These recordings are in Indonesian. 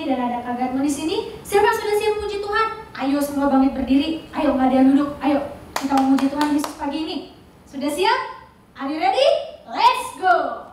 dan ada Kak Garmo di sini. Siapa yang sudah siap memuji Tuhan? Ayo semua bangkit berdiri. Ayo, nggak ada yang duduk. Ayo kita memuji Tuhan Yesus pagi ini. Sudah siap? Are you ready? Let's go!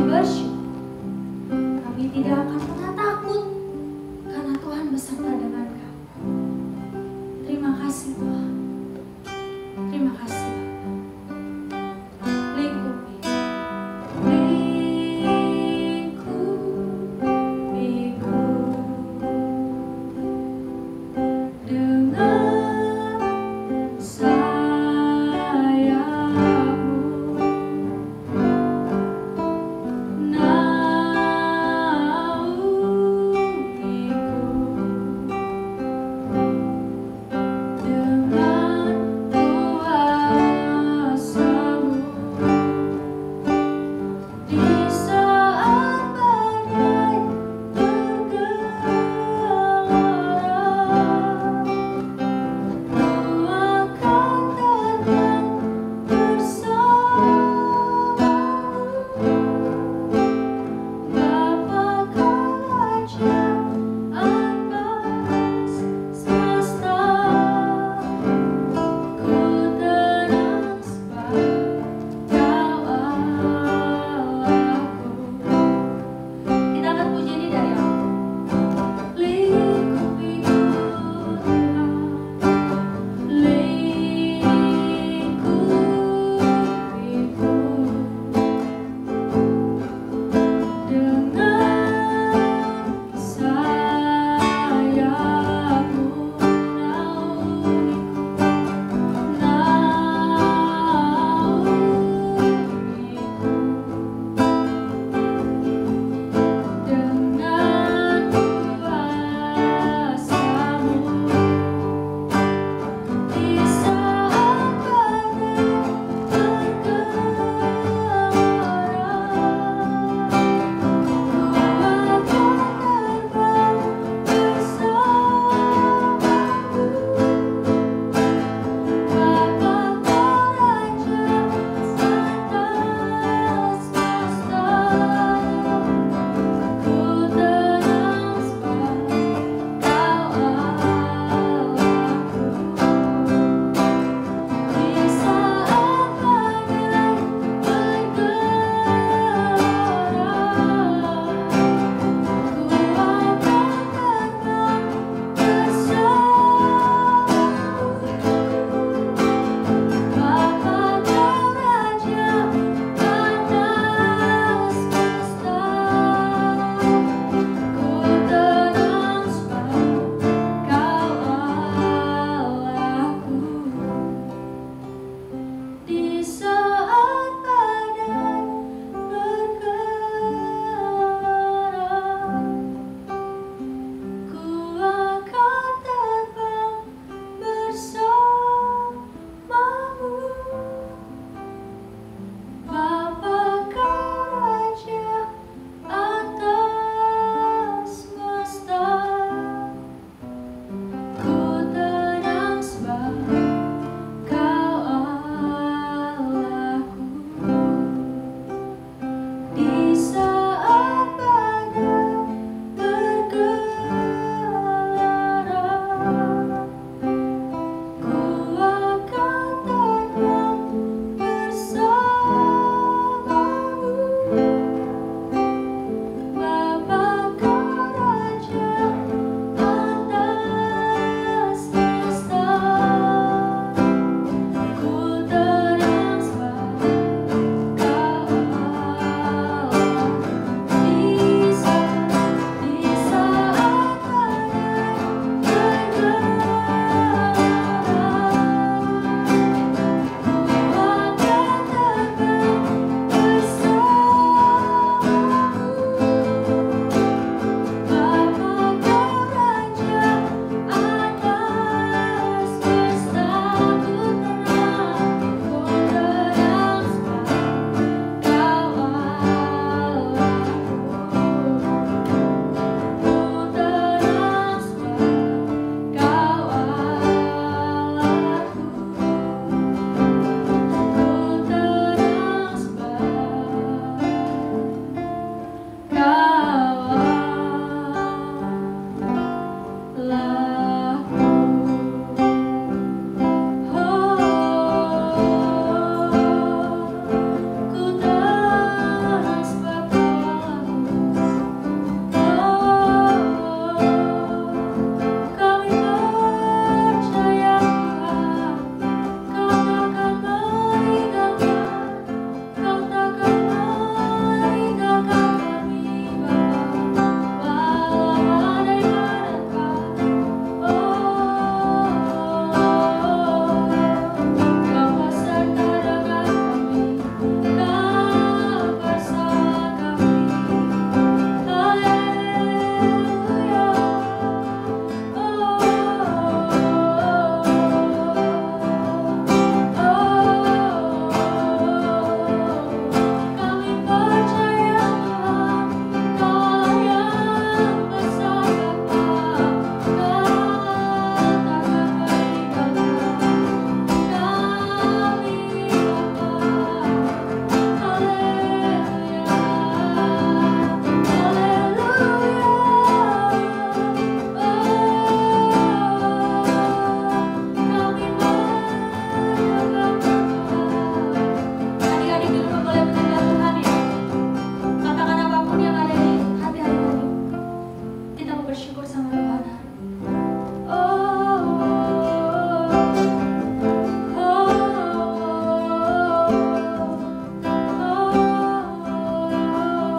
bersyukur. Kami tidak akan pernah takut karena Tuhan beserta dengan kami. Terima kasih Tuhan. Terima kasih Bapa. Lingkupi. Lingkupiku dengan sayapmu.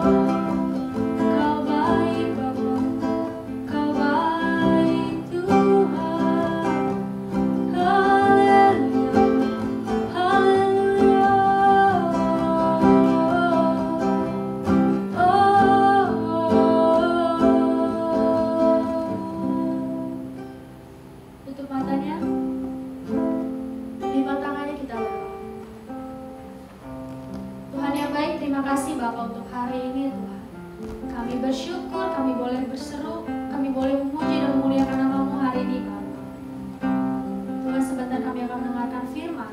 Kau baik Bapa, Kau baik Tuhan. Haleluya, haleluya. Tutup matanya, lipat tangannya, kita berdoa. Tuhan yang baik, terima kasih Bapa untuk hari ini Tuhan. Kami bersyukur, kami boleh berseru, kami boleh memuji dan memuliakan nama-Mu hari ini Bapa. Tuhan, sebentar kami akan mendengarkan firman.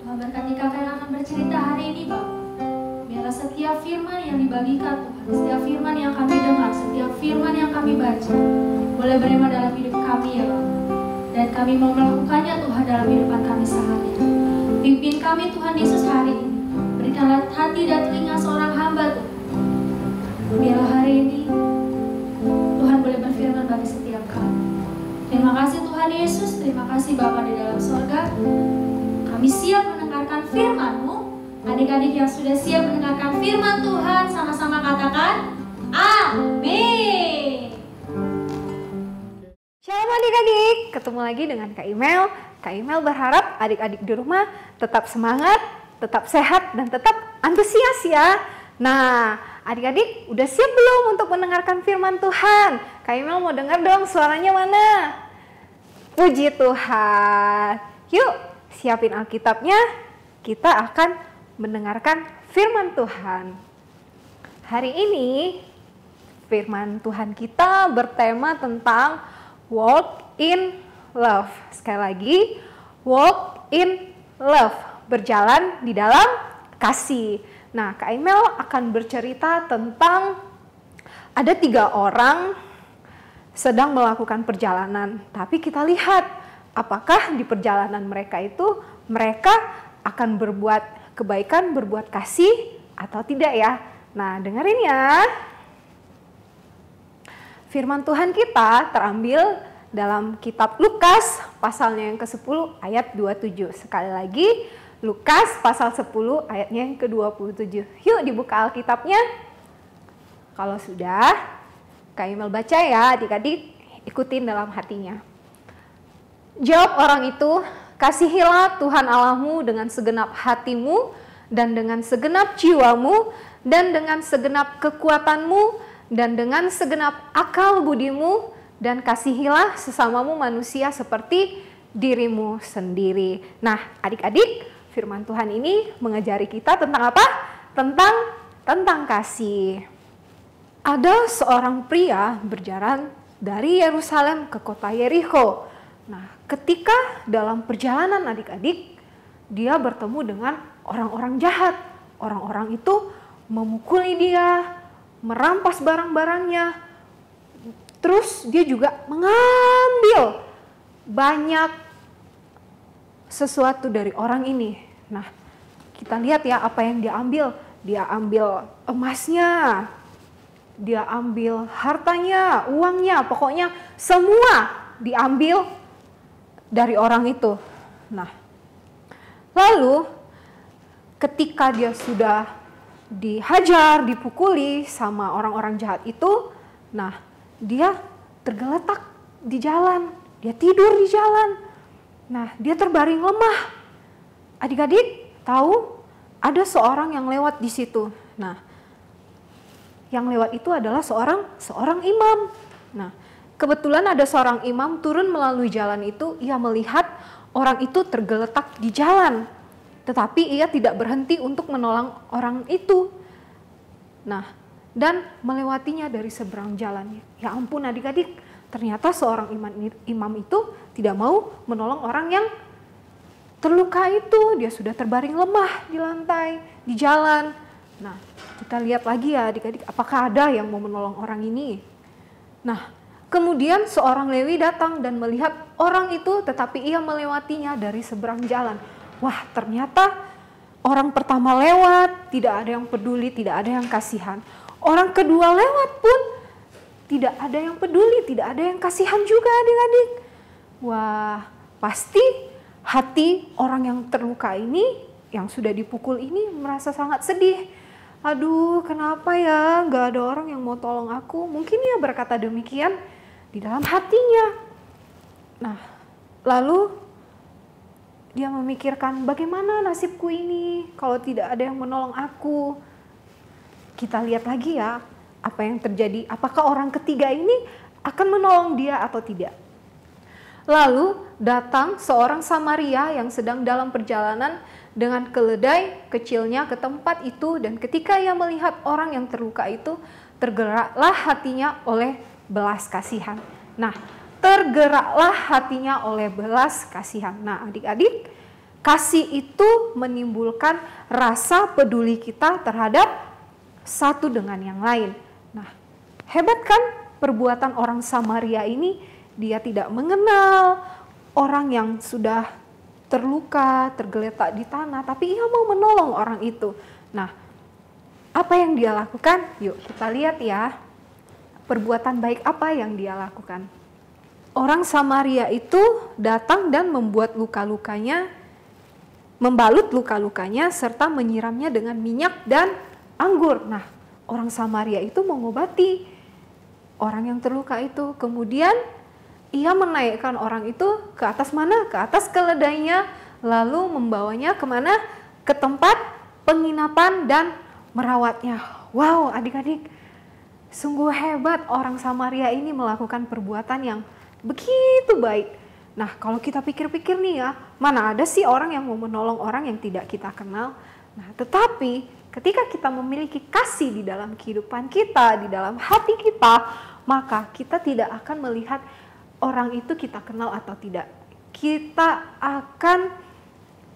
Tuhan, berkati kakak yang akan bercerita hari ini Bapa. Biarlah setiap firman yang dibagikan Tuhan, setiap firman yang kami dengar, setiap firman yang kami baca, boleh berema dalam hidup kami ya Bapa. Dan kami mau melakukannya Tuhan dalam kehidupan kami sehari-hari. Pimpin kami Tuhan Yesus hari ini. Berikanlah hati dan telinga seorang hamba Tuhan. Biarlah hari ini Tuhan boleh berfirman bagi setiap kami. Terima kasih Tuhan Yesus, terima kasih Bapa di dalam sorga. Kami siap mendengarkan firman-Mu. Adik-adik yang sudah siap mendengarkan firman Tuhan, sama-sama katakan amin. Shalom adik-adik, ketemu lagi dengan Kak Imel. Kak Imel berharap adik-adik di rumah tetap semangat, tetap sehat, dan tetap antusias ya. Nah, adik-adik udah siap belum untuk mendengarkan firman Tuhan? Kak Imel mau dengar dong suaranya mana? Puji Tuhan. Yuk, siapin Alkitabnya, kita akan mendengarkan firman Tuhan. Hari ini, firman Tuhan kita bertema tentang walk in love. Sekali lagi, walk in love, berjalan di dalam kasih. Nah, Kak Emel akan bercerita tentang ada 3 orang sedang melakukan perjalanan. Tapi kita lihat apakah di perjalanan mereka itu mereka akan berbuat kebaikan, berbuat kasih atau tidak ya. Nah, dengerin ya. Firman Tuhan kita terambil dalam kitab Lukas pasalnya yang ke-10 ayat 27. Sekali lagi, Lukas pasal 10 ayatnya yang ke-27. Yuk dibuka Alkitabnya. Kalau sudah, Kak Imel baca ya, adik-adik ikutin dalam hatinya. Jawab orang itu, kasihilah Tuhan Allahmu dengan segenap hatimu dan dengan segenap jiwamu dan dengan segenap kekuatanmu dan dengan segenap akal budimu, dan kasihilah sesamamu manusia seperti dirimu sendiri. Nah, adik-adik, firman Tuhan ini mengajari kita tentang apa? Tentang kasih. Ada seorang pria berjalan dari Yerusalem ke kota Yeriko. Nah, ketika dalam perjalanan adik-adik, dia bertemu dengan orang-orang jahat. Orang-orang itu memukuli dia, merampas barang-barangnya, terus dia juga mengambil banyak sesuatu dari orang ini. Nah, kita lihat ya apa yang dia ambil. Dia ambil emasnya, dia ambil hartanya, uangnya, pokoknya semua diambil dari orang itu. Nah, lalu ketika dia sudah dihajar, dipukuli sama orang-orang jahat itu, nah dia tergeletak di jalan, dia tidur di jalan. Nah, dia terbaring lemah. Adik-adik tahu ada seorang yang lewat di situ. Nah, yang lewat itu adalah seorang imam. Nah, kebetulan ada seorang imam turun melalui jalan itu, ia melihat orang itu tergeletak di jalan. Tetapi ia tidak berhenti untuk menolong orang itu. Nah, dan melewatinya dari seberang jalannya. Ya ampun adik-adik, ternyata seorang imam itu tidak mau menolong orang yang terluka itu. Dia sudah terbaring lemah di lantai, di jalan. Nah, kita lihat lagi ya adik-adik, apakah ada yang mau menolong orang ini? Nah, kemudian seorang Lewi datang dan melihat orang itu, tetapi ia melewatinya dari seberang jalan. Wah, ternyata orang pertama lewat, tidak ada yang peduli, tidak ada yang kasihan. Orang kedua lewat pun tidak ada yang peduli, tidak ada yang kasihan juga adik-adik. Wah, pasti hati orang yang terluka ini, yang sudah dipukul ini merasa sangat sedih. aduh kenapa ya nggak ada orang yang mau tolong aku. Mungkin ia berkata demikian di dalam hatinya. Nah, lalu dia memikirkan bagaimana nasibku ini kalau tidak ada yang menolong aku. Kita lihat lagi ya apa yang terjadi. Apakah orang ketiga ini akan menolong dia atau tidak? Lalu datang seorang Samaria yang sedang dalam perjalanan dengan keledai kecilnya ke tempat itu, dan ketika ia melihat orang yang terluka itu, tergeraklah hatinya oleh belas kasihan. Nah, tergeraklah hatinya oleh belas kasihan. Nah, adik-adik, kasih itu menimbulkan rasa peduli kita terhadap satu dengan yang lain. Nah, hebat kan perbuatan orang Samaria ini? Dia tidak mengenal orang yang sudah terluka, tergeletak di tanah, tapi ia mau menolong orang itu. Nah, apa yang dia lakukan? Yuk kita lihat ya, perbuatan baik apa yang dia lakukan. Orang Samaria itu datang dan membuat luka-lukanya, membalut luka-lukanya serta menyiramnya dengan minyak dan anggur. Nah, orang Samaria itu mengobati orang yang terluka itu. Kemudian ia menaikkan orang itu ke atas mana? Ke atas keledainya, lalu membawanya kemana? Ke tempat penginapan dan merawatnya. Wow, adik-adik, sungguh hebat orang Samaria ini melakukan perbuatan yang begitu baik. Nah, kalau kita pikir-pikir nih ya, mana ada sih orang yang mau menolong orang yang tidak kita kenal? Nah, tetapi ketika kita memiliki kasih di dalam kehidupan kita, di dalam hati kita, maka kita tidak akan melihat orang itu kita kenal atau tidak. Kita akan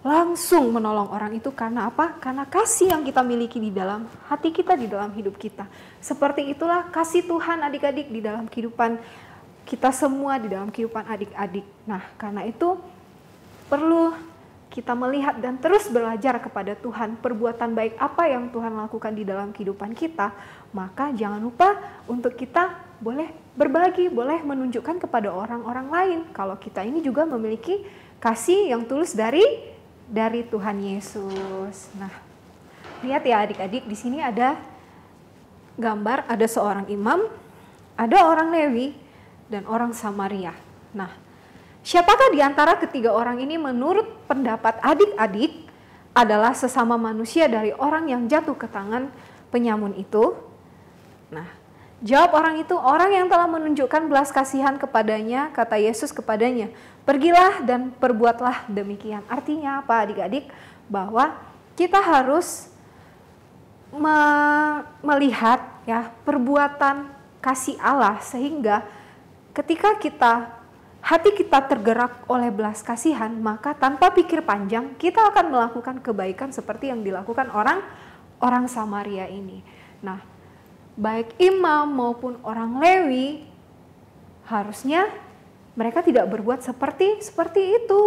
langsung menolong orang itu karena apa? Karena kasih yang kita miliki di dalam hati kita, di dalam hidup kita. Seperti itulah kasih Tuhan adik-adik di dalam kehidupan kita semua, di dalam kehidupan adik-adik. Nah, karena itu perlu kita melihat dan terus belajar kepada Tuhan perbuatan baik apa yang Tuhan lakukan di dalam kehidupan kita. Maka jangan lupa untuk kita boleh berbagi, boleh menunjukkan kepada orang-orang lain kalau kita ini juga memiliki kasih yang tulus dari Tuhan Yesus. Nah, lihat ya adik-adik, di sini ada gambar, ada seorang imam, ada orang Lewi, dan orang Samaria. Nah, siapakah di antara ketiga orang ini menurut pendapat adik-adik adalah sesama manusia dari orang yang jatuh ke tangan penyamun itu? Nah, jawab orang itu, orang yang telah menunjukkan belas kasihan kepadanya, kata Yesus kepadanya, pergilah dan perbuatlah demikian. Artinya apa adik-adik? Bahwa kita harus melihat ya perbuatan kasih Allah, sehingga ketika hati kita tergerak oleh belas kasihan, maka tanpa pikir panjang kita akan melakukan kebaikan seperti yang dilakukan orang Samaria ini. Nah, baik imam maupun orang Lewi, harusnya mereka tidak berbuat seperti itu.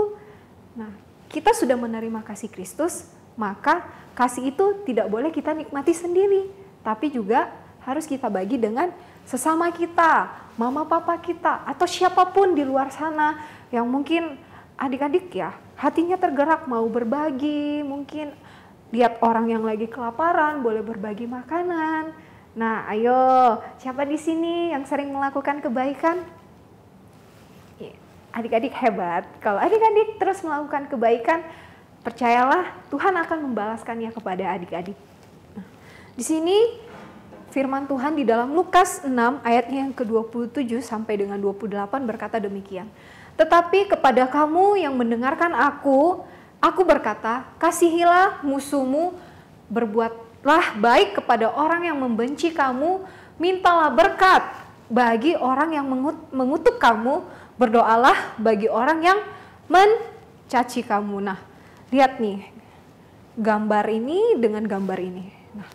Nah, kita sudah menerima kasih Kristus, maka kasih itu tidak boleh kita nikmati sendiri, tapi juga harus kita bagi dengan sesama kita, mama papa kita, atau siapapun di luar sana yang mungkin adik-adik ya hatinya tergerak mau berbagi, mungkin lihat orang yang lagi kelaparan boleh berbagi makanan. Nah, ayo, siapa di sini yang sering melakukan kebaikan? Adik-adik hebat. Kalau adik-adik terus melakukan kebaikan, percayalah Tuhan akan membalaskannya kepada adik-adik. Nah, di sini firman Tuhan di dalam Lukas 6 ayatnya yang ke-27 sampai dengan 28 berkata demikian. Tetapi kepada kamu yang mendengarkan aku berkata, kasihilah musuhmu, berbuatlah baik kepada orang yang membenci kamu, mintalah berkat bagi orang yang mengutuk kamu, berdoalah bagi orang yang mencaci kamu. Nah, lihat nih gambar ini dengan gambar ini. Nah,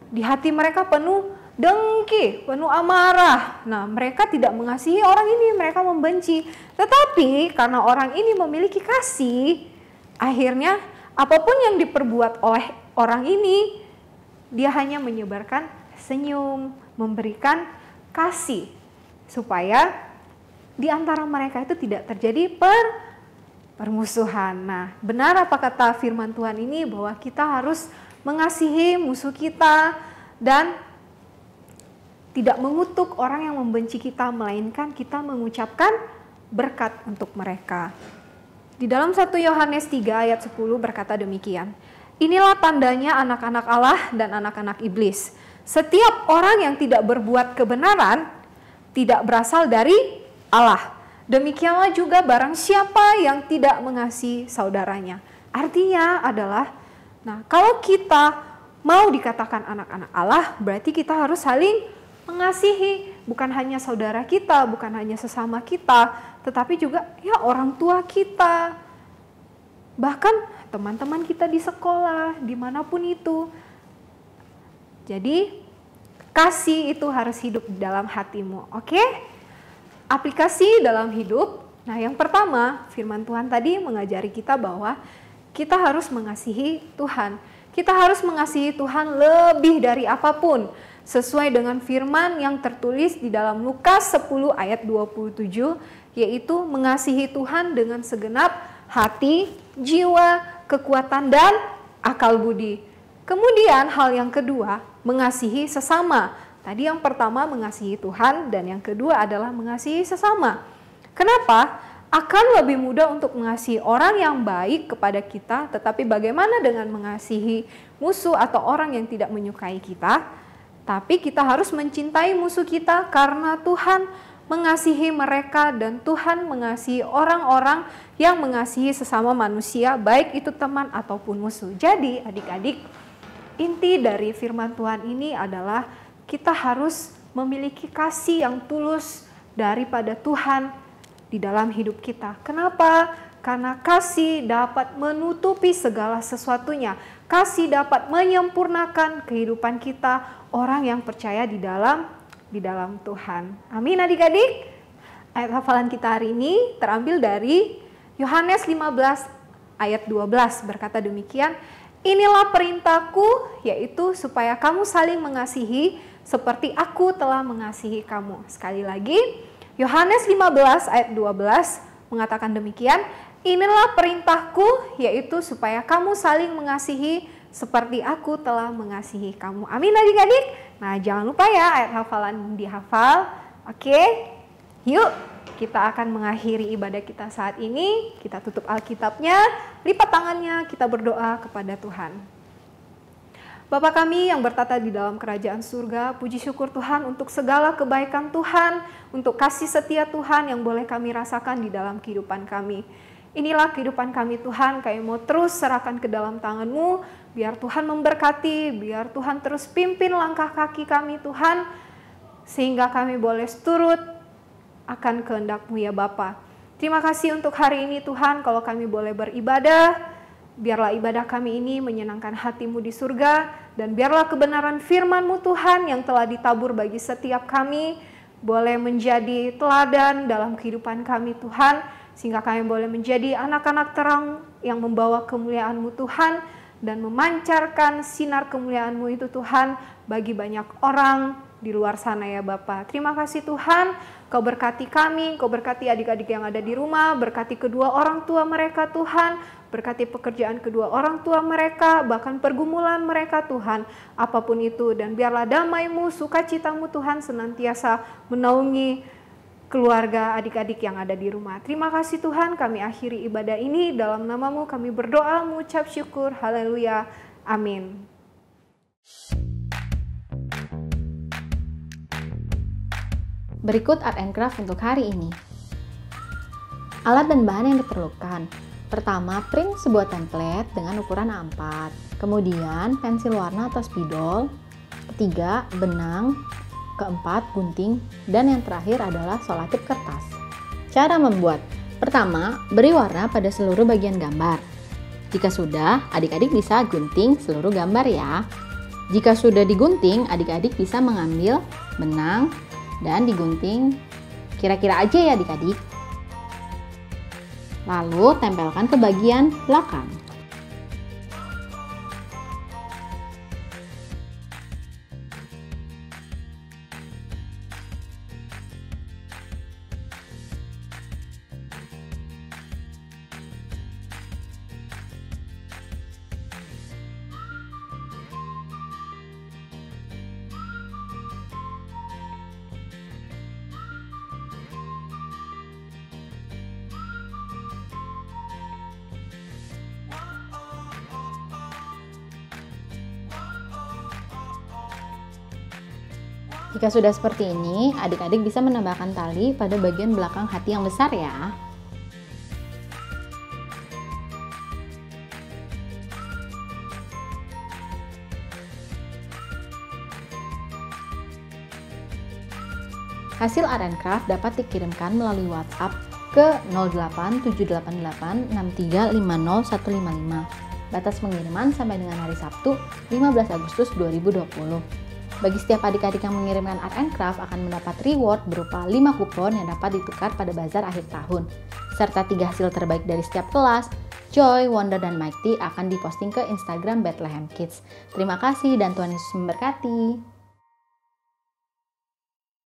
di hati mereka penuh dengki, penuh amarah. Nah, mereka tidak mengasihi orang ini, mereka membenci. Tetapi karena orang ini memiliki kasih, akhirnya apapun yang diperbuat oleh orang ini, dia hanya menyebarkan senyum, memberikan kasih, supaya di antara mereka itu tidak terjadi permusuhan. Nah, benar apa kata firman Tuhan ini bahwa kita harus mengasihi musuh kita, dan tidak mengutuk orang yang membenci kita, melainkan kita mengucapkan berkat untuk mereka. Di dalam 1 Yohanes 3 ayat 10 berkata demikian, inilah tandanya anak-anak Allah dan anak-anak iblis. Setiap orang yang tidak berbuat kebenaran tidak berasal dari Allah. Demikianlah juga barang siapa yang tidak mengasihi saudaranya. Artinya adalah, kalau kita mau dikatakan anak-anak Allah, berarti kita harus saling mengasihi. Bukan hanya saudara kita, bukan hanya sesama kita, tetapi juga ya orang tua kita. Bahkan teman-teman kita di sekolah, dimanapun itu. Jadi kasih itu harus hidup di dalam hatimu, oke? Aplikasi dalam hidup. Nah, yang pertama, firman Tuhan tadi mengajari kita bahwa kita harus mengasihi Tuhan. Kita harus mengasihi Tuhan lebih dari apapun, sesuai dengan firman yang tertulis di dalam Lukas 10 ayat 27, yaitu mengasihi Tuhan dengan segenap hati, jiwa, kekuatan, dan akal budi. Kemudian hal yang kedua, mengasihi sesama. Tadi yang pertama mengasihi Tuhan, dan yang kedua adalah mengasihi sesama. Kenapa? Akan lebih mudah untuk mengasihi orang yang baik kepada kita, tetapi bagaimana dengan mengasihi musuh atau orang yang tidak menyukai kita? Tapi kita harus mencintai musuh kita karena Tuhan mengasihi mereka, dan Tuhan mengasihi orang-orang yang mengasihi sesama manusia, baik itu teman ataupun musuh. Jadi adik-adik, inti dari firman Tuhan ini adalah kita harus memiliki kasih yang tulus daripada Tuhan di dalam hidup kita. Kenapa? Karena kasih dapat menutupi segala sesuatunya. Kasih dapat menyempurnakan kehidupan kita, orang yang percaya di dalam Tuhan. Amin adik-adik. Ayat hafalan kita hari ini terambil dari Yohanes 15 ayat 12 berkata demikian, inilah perintahku, yaitu supaya kamu saling mengasihi seperti aku telah mengasihi kamu. Sekali lagi, Yohanes 15 ayat 12 mengatakan demikian, inilah perintahku, yaitu supaya kamu saling mengasihi seperti aku telah mengasihi kamu. Amin adik-adik. Nah, jangan lupa ya ayat hafalan dihafal. Oke, yuk kita akan mengakhiri ibadah kita saat ini. Kita tutup Alkitabnya, lipat tangannya, kita berdoa kepada Tuhan. Bapa kami yang bertata di dalam kerajaan surga, puji syukur Tuhan untuk segala kebaikan Tuhan, untuk kasih setia Tuhan yang boleh kami rasakan di dalam kehidupan kami. Inilah kehidupan kami Tuhan, kami mau terus serahkan ke dalam tangan-Mu, biar Tuhan memberkati, biar Tuhan terus pimpin langkah kaki kami Tuhan, sehingga kami boleh turut akan kehendak-Mu ya Bapa. Terima kasih untuk hari ini Tuhan, kalau kami boleh beribadah, biarlah ibadah kami ini menyenangkan hati-Mu di surga, dan biarlah kebenaran firman-Mu Tuhan yang telah ditabur bagi setiap kami, boleh menjadi teladan dalam kehidupan kami Tuhan, sehingga kami boleh menjadi anak-anak terang yang membawa kemuliaan-Mu Tuhan, dan memancarkan sinar kemuliaan-Mu itu Tuhan bagi banyak orang di luar sana ya Bapa. Terima kasih Tuhan, Kau berkati kami, Kau berkati adik-adik yang ada di rumah, berkati kedua orang tua mereka Tuhan, berkati pekerjaan kedua orang tua mereka, bahkan pergumulan mereka Tuhan, apapun itu, dan biarlah damai-Mu, sukacita-Mu Tuhan senantiasa menaungi keluarga adik-adik yang ada di rumah. Terima kasih Tuhan, kami akhiri ibadah ini, dalam nama-Mu kami berdoa, mengucap syukur, haleluya, amin. Berikut art and craft untuk hari ini. Alat dan bahan yang diperlukan. Pertama, print sebuah template dengan ukuran A4. Kemudian, pensil warna atau spidol. Ketiga, benang. Keempat, gunting. Dan yang terakhir adalah selotip kertas. Cara membuat. Pertama, beri warna pada seluruh bagian gambar. Jika sudah, adik-adik bisa gunting seluruh gambar ya. Jika sudah digunting, adik-adik bisa mengambil benang dan digunting kira-kira aja ya adik-adik. Lalu tempelkan ke bagian belakang. Jika sudah seperti ini, adik-adik bisa menambahkan tali pada bagian belakang hati yang besar ya. Hasil art and craft dapat dikirimkan melalui WhatsApp ke 087886350155. Batas pengiriman sampai dengan hari Sabtu 15 Agustus 2020. Bagi setiap adik-adik yang mengirimkan art and craft akan mendapat reward berupa 5 kupon yang dapat ditukar pada bazar akhir tahun. Serta 3 hasil terbaik dari setiap kelas, Joy, Wonder, dan Mighty akan diposting ke Instagram Bethlehem Kids. Terima kasih dan Tuhan Yesus memberkati.